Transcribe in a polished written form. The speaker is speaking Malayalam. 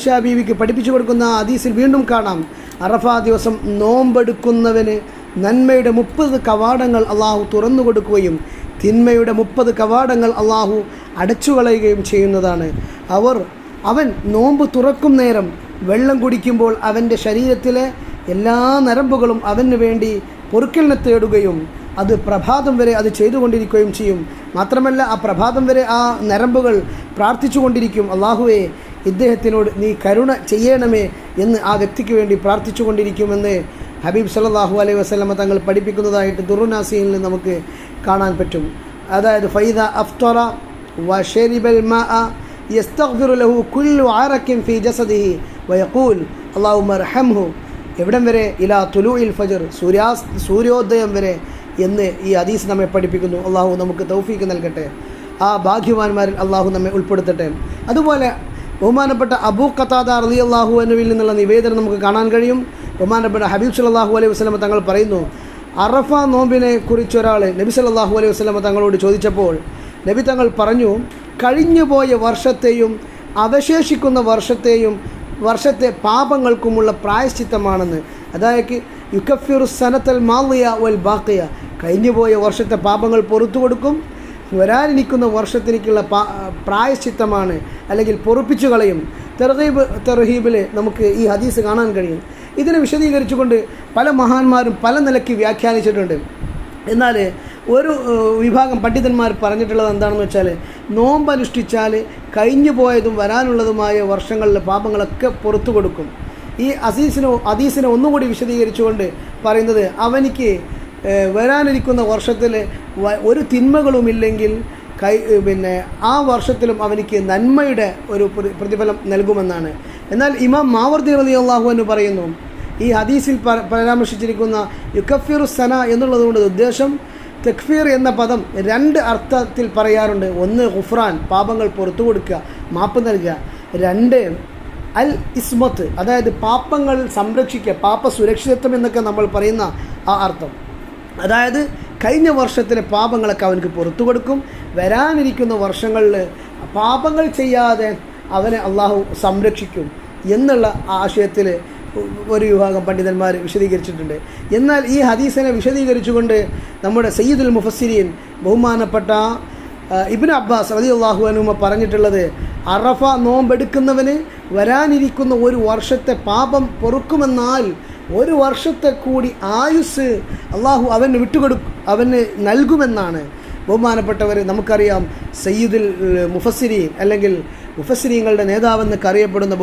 ആയിഷ ബീവിക്ക് പഠിപ്പിച്ചു കൊടുക്കുന്ന ഹദീസിൽ വീണ്ടും കാണാം, അറഫ ദിവസം നോമ്പെടുക്കുന്നവന് നന്മയുടെ 30 കവാടങ്ങൾ അള്ളാഹു തുറന്നു കൊടുക്കുകയും തിന്മയുടെ 30 കവാടങ്ങൾ അള്ളാഹു അടച്ചു കളയുകയും ചെയ്യുന്നതാണ്. അവൻ നോമ്പ് തുറക്കും നേരം വെള്ളം കുടിക്കുമ്പോൾ അവൻ്റെ ശരീരത്തിലെ എല്ലാ നരമ്പുകളും അവന് വേണ്ടി പൊറുക്കലിനെ തേടുകയും അത് പ്രഭാതം വരെ അത് ചെയ്തുകൊണ്ടിരിക്കുകയും ചെയ്യും. മാത്രമല്ല ആ പ്രഭാതം വരെ ആ നരമ്പുകൾ പ്രാർത്ഥിച്ചു കൊണ്ടിരിക്കും, അള്ളാഹുവേ ഇദ്ദേഹത്തിനോട് നീ കരുണ ചെയ്യണമേ എന്ന് ആ വ്യക്തിക്ക് വേണ്ടി പ്രാർത്ഥിച്ചു കൊണ്ടിരിക്കുമെന്ന് ഹബീബ് സല്ലല്ലാഹു അലൈഹി വസല്ലമ തങ്ങൾ പഠിപ്പിക്കുന്നതായിട്ട് ദുറുനാസിയിൽ നമുക്ക് കാണാൻ പറ്റും. അതായത് ഫൈദ അഫ്തറ വശരിബൽ മാഅ യസ്തഗ്ഫിറു ലഹു കുല്ലു അറകിൻ ഫീ ജസദിഹി വയഖൂൽ അല്ലാഹുമ്മ അർഹംഹു, എവിടം വരെ ഇലാ തുലൂഇൽ ഫജ്ർ, സൂര്യോദയം വരെ എന്ന് ഈ ഹദീസ് നമ്മെ പഠിപ്പിക്കുന്നു. അള്ളാഹു നമുക്ക് തൗഫീക്ക് നൽകട്ടെ, ആ ഭാഗ്യവാന്മാരിൽ അള്ളാഹു നമ്മെ ഉൾപ്പെടുത്തട്ടെ. അതുപോലെ ബഹുമാനപ്പെട്ട അബൂ ഖതാദ റളിയല്ലാഹു അൻഹുവിൽ നിന്നുള്ള നിവേദനം നമുക്ക് കാണാൻ കഴിയും. ബഹുമാനപ്പെട്ട ഹബീബ് സല്ലല്ലാഹു അലൈഹി വസല്ലമ തങ്ങൾ പറയുന്നു, അറഫ നോമ്പിനെ കുറിച്ച് ഒരാൾ നബി സല്ലല്ലാഹു അലൈഹി വസല്ലമ തങ്ങളോട് ചോദിച്ചപ്പോൾ നബി തങ്ങൾ പറഞ്ഞു, കഴിഞ്ഞുപോയ വർഷത്തെയും അവശേഷിക്കുന്ന വർഷത്തെ പാപങ്ങൾക്കുമുള്ള പ്രായശ്ചിത്തമാണെന്ന്. അതായത് യുക്കഫിറു സനത്തൽ മാളിയ വൽ ബാക്കിയ, കഴിഞ്ഞുപോയ വർഷത്തെ പാപങ്ങൾ പുറത്തു കൊടുക്കും, വരാനിരിക്കുന്ന വർഷത്തിലേക്കുള്ള പ്രായശ്ചിത്തമാണ്, അല്ലെങ്കിൽ പൊറുപ്പിച്ചു കളയും. തർഹീബിൽ നമുക്ക് ഈ ഹദീസ് കാണാൻ കഴിയും. ഇതിനെ വിശദീകരിച്ചുകൊണ്ട് പല മഹാന്മാരും പല നിലയ്ക്ക് വ്യാഖ്യാനിച്ചിട്ടുണ്ട്. എന്നാൽ ഒരു വിഭാഗം പണ്ഡിതന്മാർ പറഞ്ഞിട്ടുള്ളത് എന്താണെന്ന് വെച്ചാൽ, നോമ്പനുഷ്ഠിച്ചാൽ കഴിഞ്ഞു പോയതും വരാനുള്ളതുമായ വർഷങ്ങളിലെ പാപങ്ങളൊക്കെ പുറത്തു കൊടുക്കും. ഈ ഹദീസിനെ ഒന്നുകൂടി വിശദീകരിച്ചുകൊണ്ട് പറയുന്നത്, അവനിക്ക് വരാനിരിക്കുന്ന വർഷത്തിൽ ഒരു തിന്മകളുമില്ലെങ്കിൽ ആ വർഷത്തിലും അവനിക്ക് നന്മയുടെ ഒരു പ്രതിഫലം നൽകുമെന്നാണ്. എന്നാൽ ഇമാം മാവർദി റളിയല്ലാഹു അൻഹു പറയുന്നു, ഈ ഹദീസിൽ പരാമർശിച്ചിരിക്കുന്ന യുക്കഫിറു സന എന്നുള്ളതുകൊണ്ട് ഉദ്ദേശം തക്ഫീർ എന്ന പദം 2 അർത്ഥത്തിൽ പറയാറുണ്ട്. ഒന്ന് ഗുഫ്രാൻ, പാപങ്ങൾ പുറത്തു കൊടുക്കുക, മാപ്പ് നൽകുക. 2 അൽ ഇസ്മത്ത്, അതായത് പാപങ്ങൾ സംരക്ഷിക്കുക, പാപ സുരക്ഷിതത്വം എന്നൊക്കെ നമ്മൾ പറയുന്ന ആ അർത്ഥം. അതായത് കഴിഞ്ഞ വർഷത്തിലെ പാപങ്ങളൊക്കെ അവനക്ക് പുറത്തു കൊടുക്കും, വരാനിരിക്കുന്ന വർഷങ്ങളിൽ പാപങ്ങൾ ചെയ്യാതെ അവനെ അള്ളാഹു സംരക്ഷിക്കും എന്നുള്ള ആശയത്തിൽ ഒരു വിഭാഗം പണ്ഡിതന്മാർ വിശദീകരിച്ചിട്ടുണ്ട്. എന്നാൽ ഈ ഹദീസിനെ വിശദീകരിച്ചുകൊണ്ട് നമ്മുടെ സയ്യിദുൽ മുഫസ്സിരീൻ ബഹുമാനപ്പെട്ട ഇബ്നു അബ്ബാസ് റളിയല്ലാഹു അൻഹു പറഞ്ഞിട്ടുള്ളത്, അറഫ നോമ്പെടുക്കുന്നവന് വരാനിരിക്കുന്ന ഒരു വർഷത്തെ പാപം പൊറുക്കുമെന്നാൽ ഒരു വർഷത്തെ കൂടി ആയുസ് അള്ളാഹു അവന് നൽകുമെന്നാണ്. ബഹുമാനപ്പെട്ടവർ, നമുക്കറിയാം സയ്യിദുൽ മുഫസ്സിരീൻ അല്ലെങ്കിൽ മുഫസ്സിരീങ്ങളുടെ നേതാവെന്നൊക്കെ അറിയപ്പെടുന്ന